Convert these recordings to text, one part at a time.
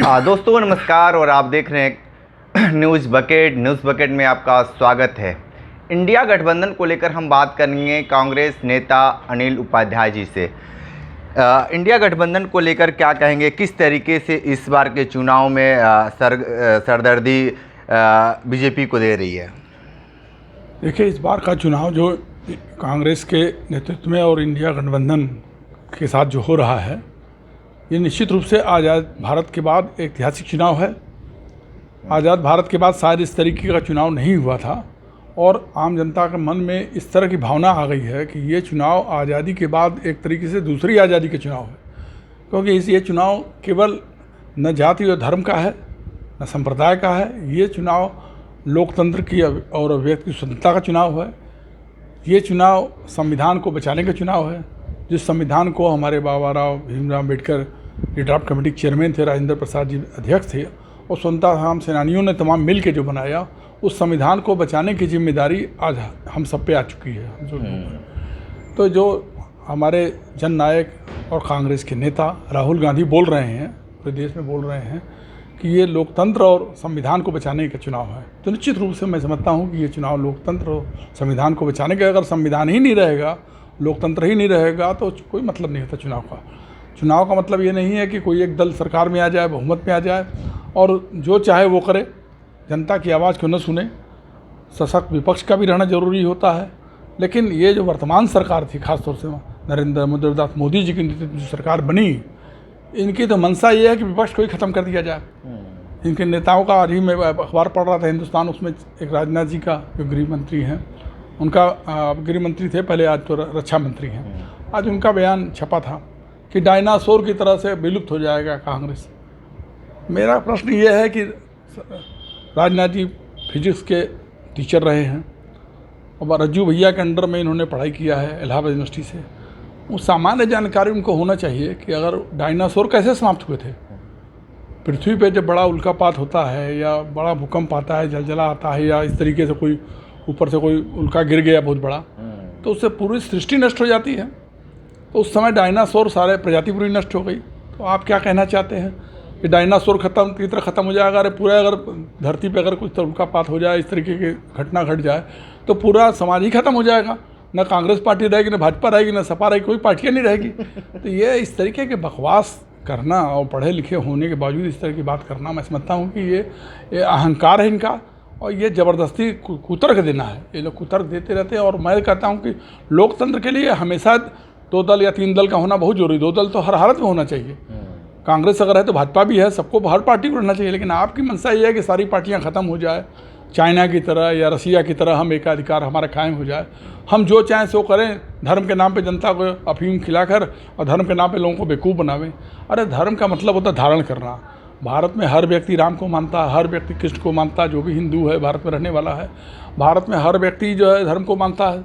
दोस्तों नमस्कार और आप देख रहे हैं न्यूज़ बकेट में आपका स्वागत है। इंडिया गठबंधन को लेकर हम बात करेंगे कांग्रेस नेता अनिल उपाध्याय जी से। इंडिया गठबंधन को लेकर क्या कहेंगे, किस तरीके से इस बार के चुनाव में सरदर्दी बीजेपी को दे रही है। देखिए, इस बार का चुनाव जो कांग्रेस के नेतृत्व में और इंडिया गठबंधन के साथ जो हो रहा है, ये निश्चित रूप से आज़ाद भारत के बाद एक ऐतिहासिक चुनाव है। आज़ाद भारत के बाद शायद इस तरीके का चुनाव नहीं हुआ था और आम जनता के मन में इस तरह की भावना आ गई है कि ये चुनाव आज़ादी के बाद एक तरीके से दूसरी आज़ादी का चुनाव है, क्योंकि ये चुनाव केवल न जाति और धर्म का है न संप्रदाय का है। ये चुनाव लोकतंत्र की और व्यक्ति की स्वतंत्रता का चुनाव है। ये चुनाव संविधान को बचाने का चुनाव है, जिस संविधान को हमारे बाबा राव भीमराव अम्बेडकर ये ड्राफ्ट कमेटी के चेयरमैन थे, राजेंद्र प्रसाद जी अध्यक्ष थे, और स्वतंत्रता संग्राम सेनानियों ने तमाम मिल के जो बनाया, उस संविधान को बचाने की जिम्मेदारी आज हम सब पे आ चुकी है। तो जो हमारे जननायक और कांग्रेस के नेता राहुल गांधी बोल रहे हैं, पूरे देश में बोल रहे हैं कि ये लोकतंत्र और संविधान को बचाने का चुनाव है, तो निश्चित रूप से मैं समझता हूँ कि ये चुनाव लोकतंत्र और संविधान को बचाने का। अगर संविधान ही नहीं रहेगा, लोकतंत्र ही नहीं रहेगा, तो कोई मतलब नहीं होता चुनाव का। चुनाव का मतलब ये नहीं है कि कोई एक दल सरकार में आ जाए, बहुमत में आ जाए और जो चाहे वो करे, जनता की आवाज़ को न सुने। सशक्त विपक्ष का भी रहना जरूरी होता है, लेकिन ये जो वर्तमान सरकार थी, खासतौर से नरेंद्र दास मोदी जी की नेतृत्व जो सरकार बनी, इनकी तो मंशा ये है कि विपक्ष को ही ख़त्म कर दिया जाए। इनके नेताओं का, आज ही मैं अखबार पढ़ रहा था हिंदुस्तान, उसमें एक राजनाथ जी का जो गृह मंत्री हैं, उनका गृह मंत्री थे पहले, आज तो रक्षा मंत्री हैं, आज उनका बयान छपा था कि डायनासोर की तरह से विलुप्त हो जाएगा कांग्रेस। मेरा प्रश्न ये है कि राजनाथ जी फिजिक्स के टीचर रहे हैं और रज्जू भैया के अंडर में इन्होंने पढ़ाई किया है इलाहाबाद यूनिवर्सिटी से। वो सामान्य जानकारी उनको होना चाहिए कि अगर डायनासोर कैसे समाप्त हुए थे। पृथ्वी पे जब बड़ा उल्कापात होता है या बड़ा भूकंप आता है, जलजला आता है, या इस तरीके से कोई ऊपर से कोई उल्का गिर गया बहुत बड़ा, तो उससे पूरी सृष्टि नष्ट हो जाती है। तो उस समय डायनासोर, सारे प्रजाति पूरी नष्ट हो गई। तो आप क्या कहना चाहते हैं कि डायनासोर खत्म की तरह ख़त्म हो जाएगा? अरे पूरा, अगर धरती पे अगर कुछ उल्कापात हो जाए, इस तरीके की घटना घट जाए, तो पूरा समाज ही खत्म हो जाएगा। न कांग्रेस पार्टी रहेगी, न भाजपा रहेगी, न सपा रहेगी, कोई पार्टियाँ नहीं रहेगी। तो ये इस तरीके के बकवास करना और पढ़े लिखे होने के बावजूद इस तरह की बात करना, मैं समझता हूँ कि ये अहंकार है इनका, और ये ज़बरदस्ती कुतर्क देना है। ये लोग कुतर्क देते रहते हैं। और मैं कहता हूँ कि लोकतंत्र के लिए हमेशा 2 दल या 3 दल का होना बहुत जरूरी। 2 दल तो हर हालत में होना चाहिए। कांग्रेस अगर है तो भाजपा भी है, सबको, हर पार्टी को रहना चाहिए। लेकिन आपकी मंशा ये है कि सारी पार्टियां ख़त्म हो जाए, चाइना की तरह या रसिया की तरह हम एकाधिकार हमारा कायम हो जाए, हम जो चाहें सो करें, धर्म के नाम पे जनता को अफीम खिलाकर और धर्म के नाम पे लोगों को बेवकूफ़ बनावें। अरे धर्म का मतलब होता है धारण करना। भारत में हर व्यक्ति राम को मानता है, हर व्यक्ति कृष्ण को मानता है, जो भी हिंदू है भारत में रहने वाला है। भारत में हर व्यक्ति जो है धर्म को मानता है,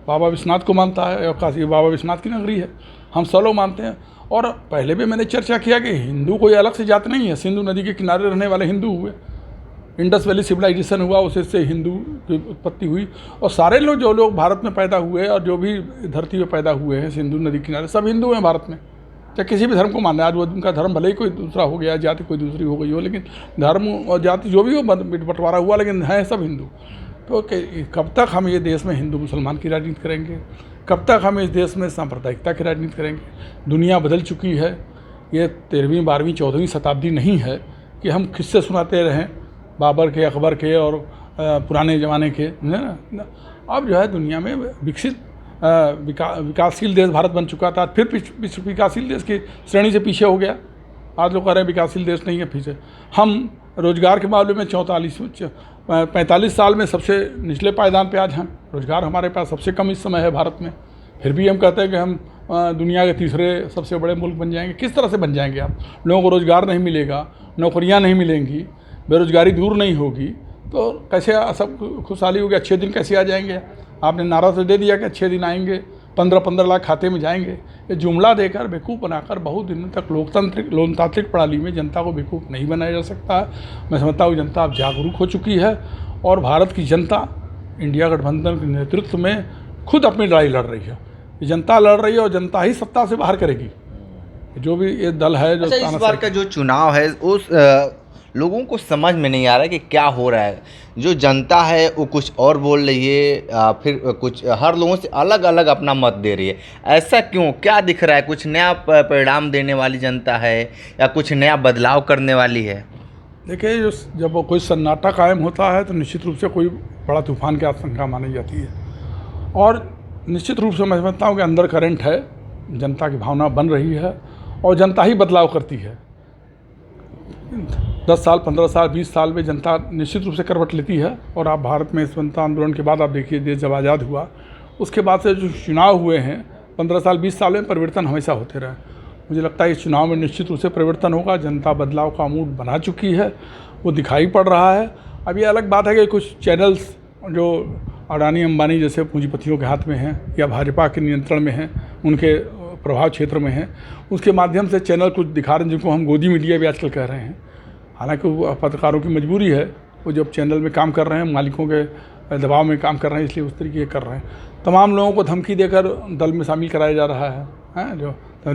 बाबा विश्वनाथ को मानता है, और काशी बाबा विश्वनाथ की नगरी है, हम सब लोग मानते हैं। और पहले भी मैंने चर्चा किया कि हिंदू कोई अलग से जात नहीं है। सिंधु नदी के किनारे रहने वाले हिंदू हुए, इंडस वैली सिविलाइजेशन हुआ, उससे हिंदू की उत्पत्ति हुई। और सारे लोग, जो लोग भारत में पैदा हुए और जो भी धरती पर पैदा हुए हैं सिंधु नदी के किनारे, सब हिंदू हैं भारत में, चाहे किसी भी धर्म को मानना है। आज वो उनका धर्म भले ही कोई दूसरा हो गया, जाति कोई दूसरी हो गई हो, लेकिन धर्म और जाति जो भी हो बंटवारा हुआ, लेकिन हैं सब हिंदू। तो कब तक हम ये देश में हिंदू मुसलमान की राजनीति करेंगे? कब तक हम इस देश में सांप्रदायिकता की राजनीति करेंगे? दुनिया बदल चुकी है। ये 13वीं 12वीं 14वीं शताब्दी नहीं है कि हम किस्से सुनाते रहें बाबर के, अकबर के और पुराने ज़माने के। अब जो है दुनिया में विकसित विकासशील देश भारत बन चुका था, फिर विकासशील देश की श्रेणी से पीछे हो गया। आज लोग कह रहे हैं विकासशील देश नहीं है, पीछे। हम रोजगार के मामले में 45 साल में सबसे निचले पायदान पे आज हैं। रोजगार हमारे पास सबसे कम इस समय है भारत में, फिर भी हम कहते हैं कि हम दुनिया के तीसरे सबसे बड़े मुल्क बन जाएंगे। किस तरह से बन जाएंगे आप? लोगों को रोज़गार नहीं मिलेगा, नौकरियां नहीं मिलेंगी, बेरोजगारी दूर नहीं होगी, तो कैसे सब खुशहाली होगी? अच्छे दिन कैसे आ जाएंगे? आपने नारा तो दे दिया कि अच्छे दिन आएंगे, 15-15 लाख खाते में जाएंगे। ये जुमला देकर, बेवकूफ़ बनाकर बहुत दिनों तक लोकतांत्रिक प्रणाली में जनता को बेवकूफ़ नहीं बनाया जा सकता है। मैं समझता हूँ जनता अब जागरूक हो चुकी है और भारत की जनता इंडिया गठबंधन के नेतृत्व में खुद अपनी लड़ाई लड़ रही है। जनता लड़ रही है और जनता ही सत्ता से बाहर करेगी। जो भी ये दल है जो अच्छा, इस बार का जो चुनाव है उस लोगों को समझ में नहीं आ रहा है कि क्या हो रहा है। जो जनता है वो कुछ और बोल रही है, फिर कुछ हर लोगों से अलग अलग अपना मत दे रही है। ऐसा क्यों, क्या दिख रहा है? कुछ नया परिणाम देने वाली जनता है या कुछ नया बदलाव करने वाली है? देखिए, जब कोई सन्नाटा कायम होता है तो निश्चित रूप से कोई बड़ा तूफान की आशंका मानी जाती है। और निश्चित रूप से मैं समझता हूँ कि अंदर करंट है, जनता की भावना बन रही है और जनता ही बदलाव करती है। 10 साल, 15 साल, 20 साल में जनता निश्चित रूप से करवट लेती है। और आप भारत में स्वतंत्रता आंदोलन के बाद आप देखिए, देश जब आज़ाद हुआ उसके बाद से जो चुनाव हुए हैं 15 साल 20 साल में परिवर्तन हमेशा होते रहे। मुझे लगता है इस चुनाव में निश्चित रूप से परिवर्तन होगा। जनता बदलाव का मूड बना चुकी है, वो दिखाई पड़ रहा है। अब ये अलग बात है कि कुछ चैनल्स जो अडानी अंबानी जैसे पूंजीपतियों के हाथ में हैं या भाजपा के नियंत्रण में हैं, उनके प्रभाव क्षेत्र में हैं, उसके माध्यम से चैनल कुछ दिखा रहे हैं जिनको हम गोदी मीडिया भी आजकल कह रहे हैं। हालांकि वो पत्रकारों की मजबूरी है, वो जब चैनल में काम कर रहे हैं मालिकों के दबाव में काम कर रहे हैं, इसलिए उस तरीके कर रहे हैं। तमाम लोगों को धमकी देकर दल में शामिल कराया जा रहा है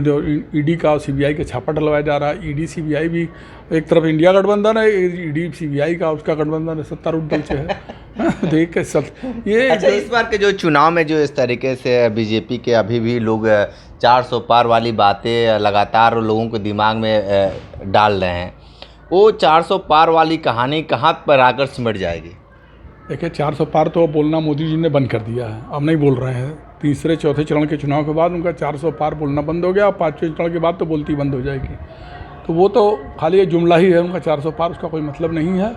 जो ईडी का और सीबीआई का छापा डलवाया जा रहा है। ईडी सीबीआई भी एक तरफ इंडिया गठबंधन है, ईडी सीबीआई का उसका गठबंधन है, सत्तारूढ़ दल से है। देख के ये अच्छा, इस बार के जो चुनाव में जो इस तरीके से बीजेपी के अभी भी लोग 400 पार वाली बातें लगातार लोगों के दिमाग में डाल रहे हैं, वो 400 पार वाली कहानी कहाँ पर आकर सिमट जाएगी? देखिए, 400 पार तो बोलना मोदी जी ने बंद कर दिया है, अब नहीं बोल रहे हैं। तीसरे चौथे चरण के चुनाव के बाद उनका 400 पार बोलना बंद हो गया, 5वें चरण के बाद तो बोलती बंद हो जाएगी। तो वो तो खाली एक जुमला ही है उनका, 400 पार, उसका कोई मतलब नहीं है।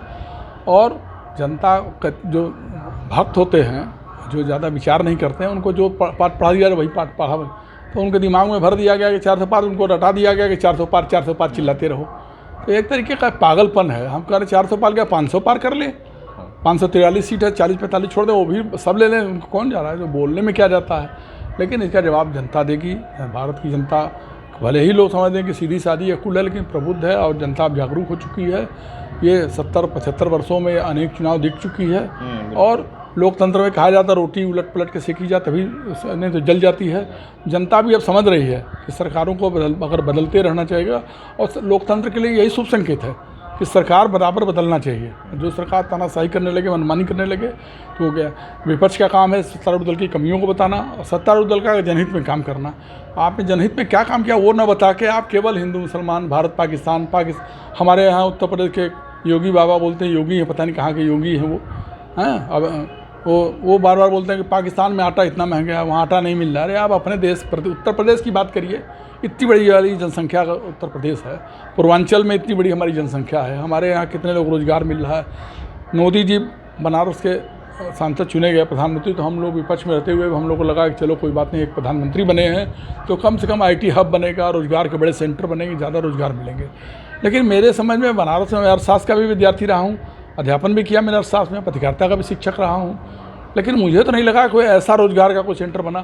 और जनता का जो भक्त होते हैं, जो ज़्यादा विचार नहीं करते हैं, उनको जो पाठ पढ़ा दिया वही पाठ पढ़ा, तो उनके दिमाग में भर दिया गया कि 400 पार, उनको रटा दिया गया कि 400 पार चिल्लाते रहो। तो एक तरीके का पागलपन है। हम कह रहे 400 पार क्या 500 पार कर ले, 543 सीट है, 40-45 छोड़ दे, वो भी सब ले लें, उनको कौन जा रहा है? तो बोलने में क्या जाता है। लेकिन इसका जवाब जनता देगी। भारत की जनता, भले ही लोग समझते हैं कि सीधी सादी या कुल है, लेकिन प्रबुद्ध है और जनता अब जागरूक हो चुकी है। ये 70-75 वर्षों में अनेक चुनाव दिख चुकी है। और लोकतंत्र में कहा जाता है रोटी उलट पलट के सेकी जा तभी नहीं तो जल जाती है। जनता भी अब समझ रही है कि सरकारों को अगर बदलते रहना चाहिए, और लोकतंत्र के लिए यही शुभ संकेत है कि सरकार बराबर बदलना चाहिए। जो सरकार तानाशाही करने लगे, मनमानी करने लगे, तो हो गया। विपक्ष का काम है सत्तारूढ़ दल की कमियों को बताना, और सत्तारूढ़ दल का जनहित में काम करना। आपने जनहित में क्या काम किया वो न बता के आप केवल हिंदू मुसलमान, भारत पाकिस्तान, हमारे यहाँ उत्तर प्रदेश के योगी बाबा बोलते हैं योगी हैं, पता नहीं कहाँ के योगी हैं वो हैं। अब वो बार बार बोलते हैं कि पाकिस्तान में आटा इतना महंगा है, वहाँ आटा नहीं मिल रहा है। अरे आप अपने देश उत्तर प्रदेश की बात करिए। इतनी बड़ी वाली जनसंख्या का उत्तर प्रदेश है, पूर्वांचल में इतनी बड़ी हमारी जनसंख्या है, हमारे यहाँ कितने लोग रोज़गार मिल रहा है। मोदी जी बनारस के सांसद चुने गए प्रधानमंत्री, तो हम लोग विपक्ष में रहते हुए हम लोग को लगा कि चलो कोई बात नहीं, एक प्रधानमंत्री बने हैं तो कम से कम IT हब बनेगा, रोज़गार के बड़े सेंटर बनेंगे, ज़्यादा रोज़गार मिलेंगे। लेकिन मेरे समझ में बनारस में मैं अर्थशास्त्र का भी विद्यार्थी रहा हूँ, अध्यापन भी किया मैंने अर्थशास्त्र में, पत्रकारिता का भी शिक्षक रहा हूँ, लेकिन मुझे तो नहीं लगा कोई ऐसा रोज़गार का कोई सेंटर बना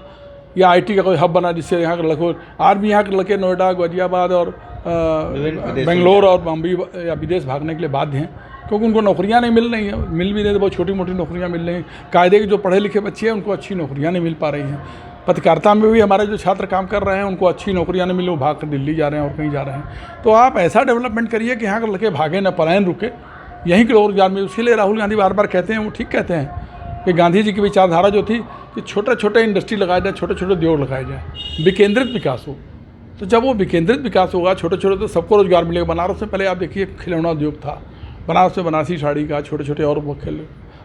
या IT का कोई हब बना जिससे यहाँ के लड़कों, आज भी यहाँ के लड़के नोएडा, गाजियाबाद और बेंगलोर और बम्बई या विदेश भागने के लिए बाध्य हैं, क्योंकि उनको नौकरियाँ नहीं मिल रही हैं। मिल भी नहीं तो बहुत छोटी मोटी नौकरियाँ मिल रही हैं। कायदे के जो पढ़े लिखे बच्चे हैं उनको अच्छी नौकरियाँ नहीं मिल पा रही हैं। पत्रकारिता में भी हमारे जो छात्र काम कर रहे हैं उनको अच्छी नौकरियाँ नहीं मिली, वो भाग कर दिल्ली जा रहे हैं और कहीं जा रहे हैं। तो आप ऐसा डेवलपमेंट करिए कि यहाँ के लड़के भागे न पलायन रुके, यहीं के रोजगार में। उसके लिए राहुल गांधी बार बार कहते हैं, वो ठीक कहते हैं कि गांधी जी की विचारधारा जो थी कि छोटे छोटे इंडस्ट्री लगाए जाए, छोटे छोटे उद्योग लगाए जाए, विकेंद्रित विकास हो। तो जब वो विकेंद्रित विकास होगा, छोटे छोटे, तो सबको रोजगार मिलेगा। बनारस में पहले आप देखिए खिलौना उद्योग था, बनारस में बनारसी साड़ी का, छोटे छोटे और वो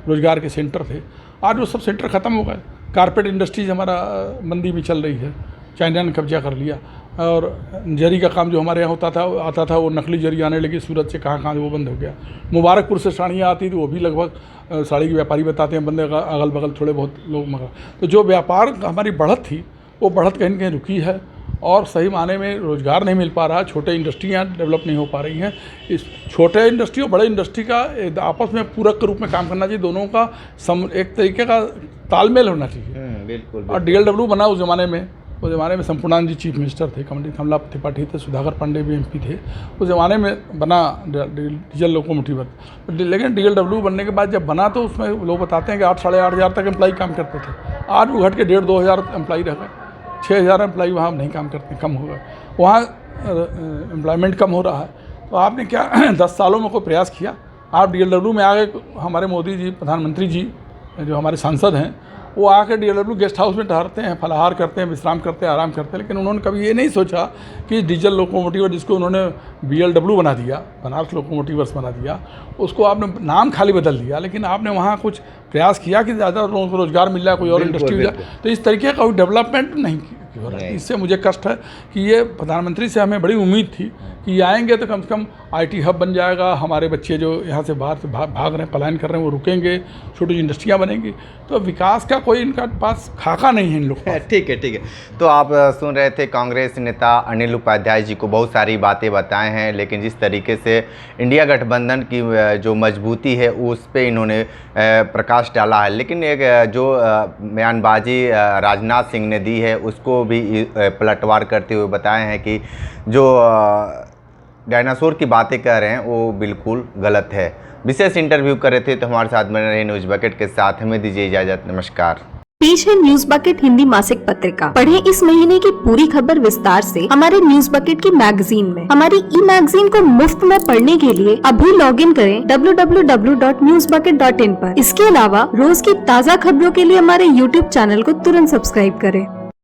रोजगार के सेंटर थे। आज वो सब सेंटर ख़त्म हो गए। कारपेट इंडस्ट्रीज हमारा मंदी में चल रही है, चाइना ने कब्जा कर लिया। और जरी का काम जो हमारे यहाँ आता था वो नकली जरी आने लगी सूरत से, कहाँ वो बंद हो गया। मुबारकपुर से साड़ियाँ आती थी, वो भी लगभग साड़ी के व्यापारी बताते हैं बंदे, अगल बगल थोड़े बहुत लोग मगर। तो जो व्यापार हमारी बढ़त थी वो बढ़त कहीं न कहीं रुकी है, और सही माने में रोज़गार नहीं मिल पा रहा। छोटे इंडस्ट्रियाँ डेवलप नहीं हो पा रही हैं। इस छोटे इंडस्ट्री और बड़े इंडस्ट्री का आपस में पूरक के रूप में काम करना चाहिए, दोनों का एक तरीके का तालमेल होना चाहिए। बिल्कुल। और DLW बना उस ज़माने में, संपूर्णानंद जी चीफ मिनिस्टर थे, कमला त्रिपाठी थे, सुधाकर पांडे भी MP थे। उस ज़माने में बना डीजल लोकोमोटिव। लेकिन DLW बनने के बाद जब बना तो उसमें लोग बताते हैं कि 8-8.5 हज़ार तक एम्प्लॉई काम करते थे। आज वो घट के 1,500-2 हज़ार एम्प्लॉई रह गए, 6,000 एम्प्लॉई वहाँ नहीं काम करते, कम हो गए। वहाँ एम्प्लॉयमेंट कम हो रहा है, तो आपने क्या 10 सालों में कोई प्रयास किया? आप DLW में आ गए, हमारे मोदी जी, प्रधानमंत्री जी जो हमारे सांसद हैं, वो आकर DLW गेस्ट हाउस में ठहरते हैं, फलाहार करते हैं, विश्राम करते हैं, आराम करते हैं, लेकिन उन्होंने कभी ये नहीं सोचा कि डीजल लोकोमोटिव जिसको उन्होंने BLW बना दिया, बनारस लोकोमोटिवर्स बना दिया, उसको आपने नाम खाली बदल दिया, लेकिन आपने वहाँ कुछ प्रयास किया कि ज़्यादा लोगों को रोज़गार मिल जाए, कोई और इंडस्ट्री हो जाए। तो इस तरीके का कोई डेवलपमेंट नहीं हो रहा है। इससे मुझे कष्ट है कि ये प्रधानमंत्री से हमें बड़ी उम्मीद थी कि ये आएंगे तो कम से कम IT हब बन जाएगा, हमारे बच्चे जो यहाँ से बाहर से भाग रहे हैं, पलायन कर रहे हैं, वो रुकेंगे, छोटी इंडस्ट्रियाँ बनेंगी। तो विकास का कोई इनका पास खाका नहीं है इन लोग। ठीक है, ठीक है। तो आप सुन रहे थे कांग्रेस नेता अनिल उपाध्याय जी को, बहुत सारी बातें बताए हैं, लेकिन जिस तरीके से इंडिया गठबंधन की जो मजबूती है उस पे इन्होंने प्रकाश डाला है, लेकिन एक जो बयानबाजी राजनाथ सिंह ने दी है उसको भी पलटवार करते हुए बताए हैं कि जो डायनासोर की बातें कर रहे हैं वो बिल्कुल गलत है। विशेष इंटरव्यू कर रहे थे, तो हमारे साथ बने रहे न्यूज़ बकेट के साथ। हमें दीजिए इजाज़त, नमस्कार। पेश है न्यूज बकेट हिंदी मासिक पत्रिका। पढ़ें इस महीने की पूरी खबर विस्तार से हमारे न्यूज बकेट की मैगजीन में। हमारी मैगजीन को मुफ्त में पढ़ने के लिए अभी लॉगिन करें www.newsbucket.in पर। इसके अलावा रोज की ताज़ा खबरों के लिए हमारे YouTube चैनल को तुरंत सब्सक्राइब करें।